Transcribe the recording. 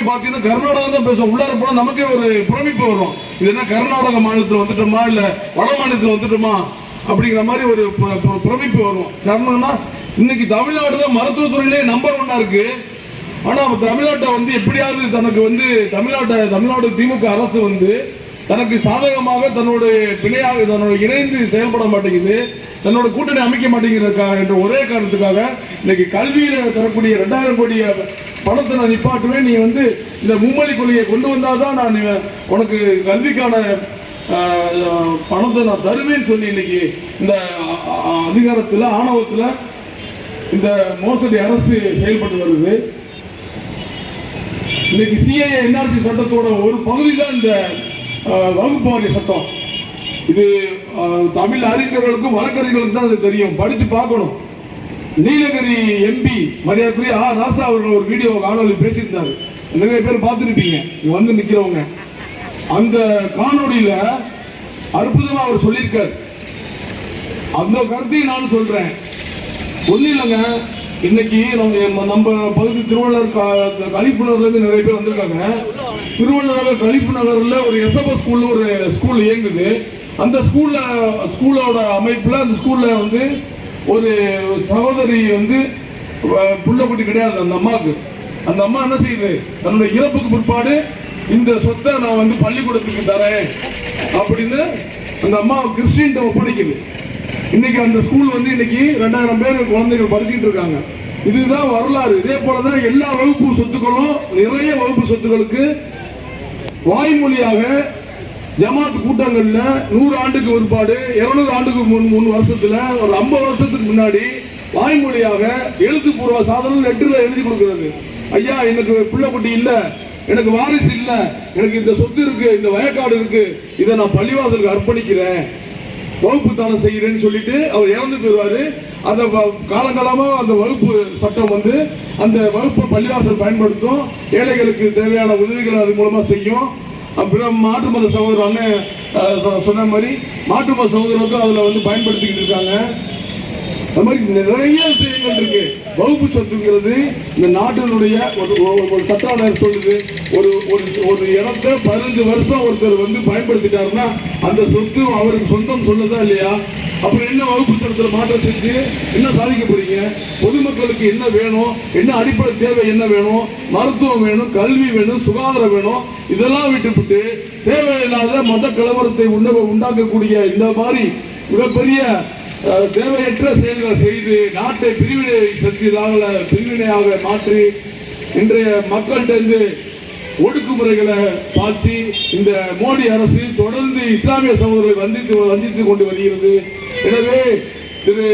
பாத்தீங்கன்னா கர்நாடகா தான் பேசும். உள்ளார போனா நமக்கே ஒரு பிரமிப்பு வரும். இது என்ன கர்நாடக மாநிலத்தில் வந்துட்டோமா இல்ல வட மாநிலத்தில் வந்துட்டோமா அப்படிங்கிற மாதிரி ஒரு பிரமிப்பு வரும். காரணம்னா இன்னைக்கு தமிழ்நாடு தான் மருத்துவத்துறையிலே நம்பர் 1 இருக்கு. ஆனா தமிழ்நாட்டை வந்து எப்படியாவது தனக்கு வந்து தமிழ்நாடு திமுக அரசு வந்து தனக்கு சாதகமாக தன்னோட பிணையாக தன்னோட இணைந்து செயல்பட மாட்டேங்குது, தன்னோட கூட்டணி அமைக்க மாட்டேங்கிறதுக்காக என்ற ஒரே காரணத்துக்காக இன்னைக்கு கல்வியில தரக்கூடிய 2000 கோடி பணத்தை நான் நிப்பாட்டுவேன், நீ வந்து இந்த மும்மொழி கொள்கையை கொண்டு வந்தாதான் நான் உனக்கு கல்விக்கான பணத்தை நான் தருவேன்னு சொல்லி இன்னைக்கு இந்த அதிகாரத்தில் ஆணவத்தில் இந்த மோசடி அரசு செயல்பட்டு வருது. இன்னைக்கு சிஏஏ என்ஆர்சி சட்டத்தோட ஒரு பகுதி தான் இந்த வகுப்பு வாரிய சட்டம். இது தமிழ் அறிஞர்களுக்கும் வழக்கறிஞர்களுக்கும் தான் அது தெரியும், படித்து பார்க்கணும். நீலகிரி எம்பி மரியாதைக்குரிய ராசா அவர்கள் ஒரு வீடியோ காணொலி பேசியிருந்தாரு, நிறைய பேர் பார்த்துருப்பீங்க வந்து நிற்கிறவங்க. அந்த காணொலியில அற்புதமா அவர் சொல்லியிருக்கார். அந்த கருத்தையும் நான் சொல்றேன். ஒன்னும் இல்லைங்க, இன்னைக்கு நம்ம பகுதி திருவள்ளுவர் கலிப்புணர்ல இருந்து நிறைய பேர் வந்திருக்காங்க. திருவள்ளுவர் கலிப்பு நகர்ல ஒரு எஸ்எஃப்எஸ் ஸ்கூல்ல ஒரு ஸ்கூல் இயங்குது. அந்த ஸ்கூலோட அமைப்புல அந்த ஸ்கூல்ல வந்து ஒரு சகோதரி வந்து புள்ளக்குட்டி கிடையாது அந்த அம்மாவுக்கு. அந்த அம்மா என்ன செய்யுது, தன்னுடைய இறப்புக்கு பிற்பாடு இந்த சொத்தை நான் வந்து பள்ளிக்கூடத்துக்கு தரேன் அப்படின்னு அந்த அம்மா கிறிஸ்டின் ஒப்படைக்குது. இன்னைக்கு அந்த ஸ்கூல் வந்து இன்னைக்கு 2000 பேர் குழந்தைகள் படிச்சுட்டு இருக்காங்க. இதுதான் வரலாறு. இதே போலதான் எல்லா வகுப்பு சொத்துக்களும், நிறைய வகுப்பு சொத்துக்களுக்கு வாய்மொழியாக ஜமாத் கூட்டங்கள்ல 100 ஆண்டுக்கு ஒருபாடு 200 ஆண்டுக்கு முன் வருஷத்துல ஒரு 50 வருஷத்துக்கு முன்னாடி வாய்மொழியாக எழுத்துப்பூர்வ சாதனம் லெட்டர்ல எழுதி கொடுக்கிறது. ஐயா, எனக்கு பிள்ளை குட்டி இல்ல, எனக்கு வாரிசு இல்ல, எனக்கு இந்த சொத்து இருக்கு, இந்த வயக்காடு இருக்கு, இதை நான் பள்ளிவாசலுக்கு அர்ப்பணிக்கிறேன், வகுப்பு தானம் செய்கிறேன்னு சொல்லிட்டு அவர் இறந்து போயிடுவாரு. அந்த காலங்காலமா அந்த வகுப்பு சட்டம் வந்து அந்த வகுப்பு பள்ளிவாசல் பயன்படுத்தும், ஏழைகளுக்கு தேவையான உதவிகளை அது மூலமா செய்யும். அப்புறம் மாற்று மத சகோதரர் சொன்ன மாதிரி மாற்று மத சகோதரர்கள் அதுல வந்து பயன்படுத்திக்கிட்டு இருக்காங்க. அது மாதிரி நிறைய விஷயங்கள் இருக்கு. வகுப்பு சொத்துங்கிறது இந்த நாட்டினுடைய ஒரு சட்டாளர் சொல்லுது, ஒரு இடத்தை 15 வருஷம் ஒருத்தர் வந்து பயன்படுத்திட்டாருன்னா அந்த சொத்து அவருக்கு சொந்தம் சொல்லதா இல்லையா? அப்புறம் என்ன வகுப்பு சட்டத்தில் மாற்றம் செஞ்சு என்ன சாதிக்க போறீங்க? பொதுமக்களுக்கு என்ன வேணும், என்ன அடிப்படை தேவை என்ன வேணும், மருத்துவம் வேணும், கல்வி வேணும், சுகாதாரம் வேணும், இதெல்லாம் விட்டுவிட்டு தேவையில்லாத மத கலவரத்தை உண்டாக்கக்கூடிய இந்த மாதிரி மிகப்பெரிய தேவையற்ற செயல்களை செய்து நாட்டை பிரிவினையாக மாற்றி இன்றைய மக்கள்கிட்ட ஒடுக்குமுறைகளை பாய்ச்சி இந்த மோடி அரசு தொடர்ந்து இஸ்லாமிய சகோதரர்களை வஞ்சித்து கொண்டு வருகிறது. எனவே திரு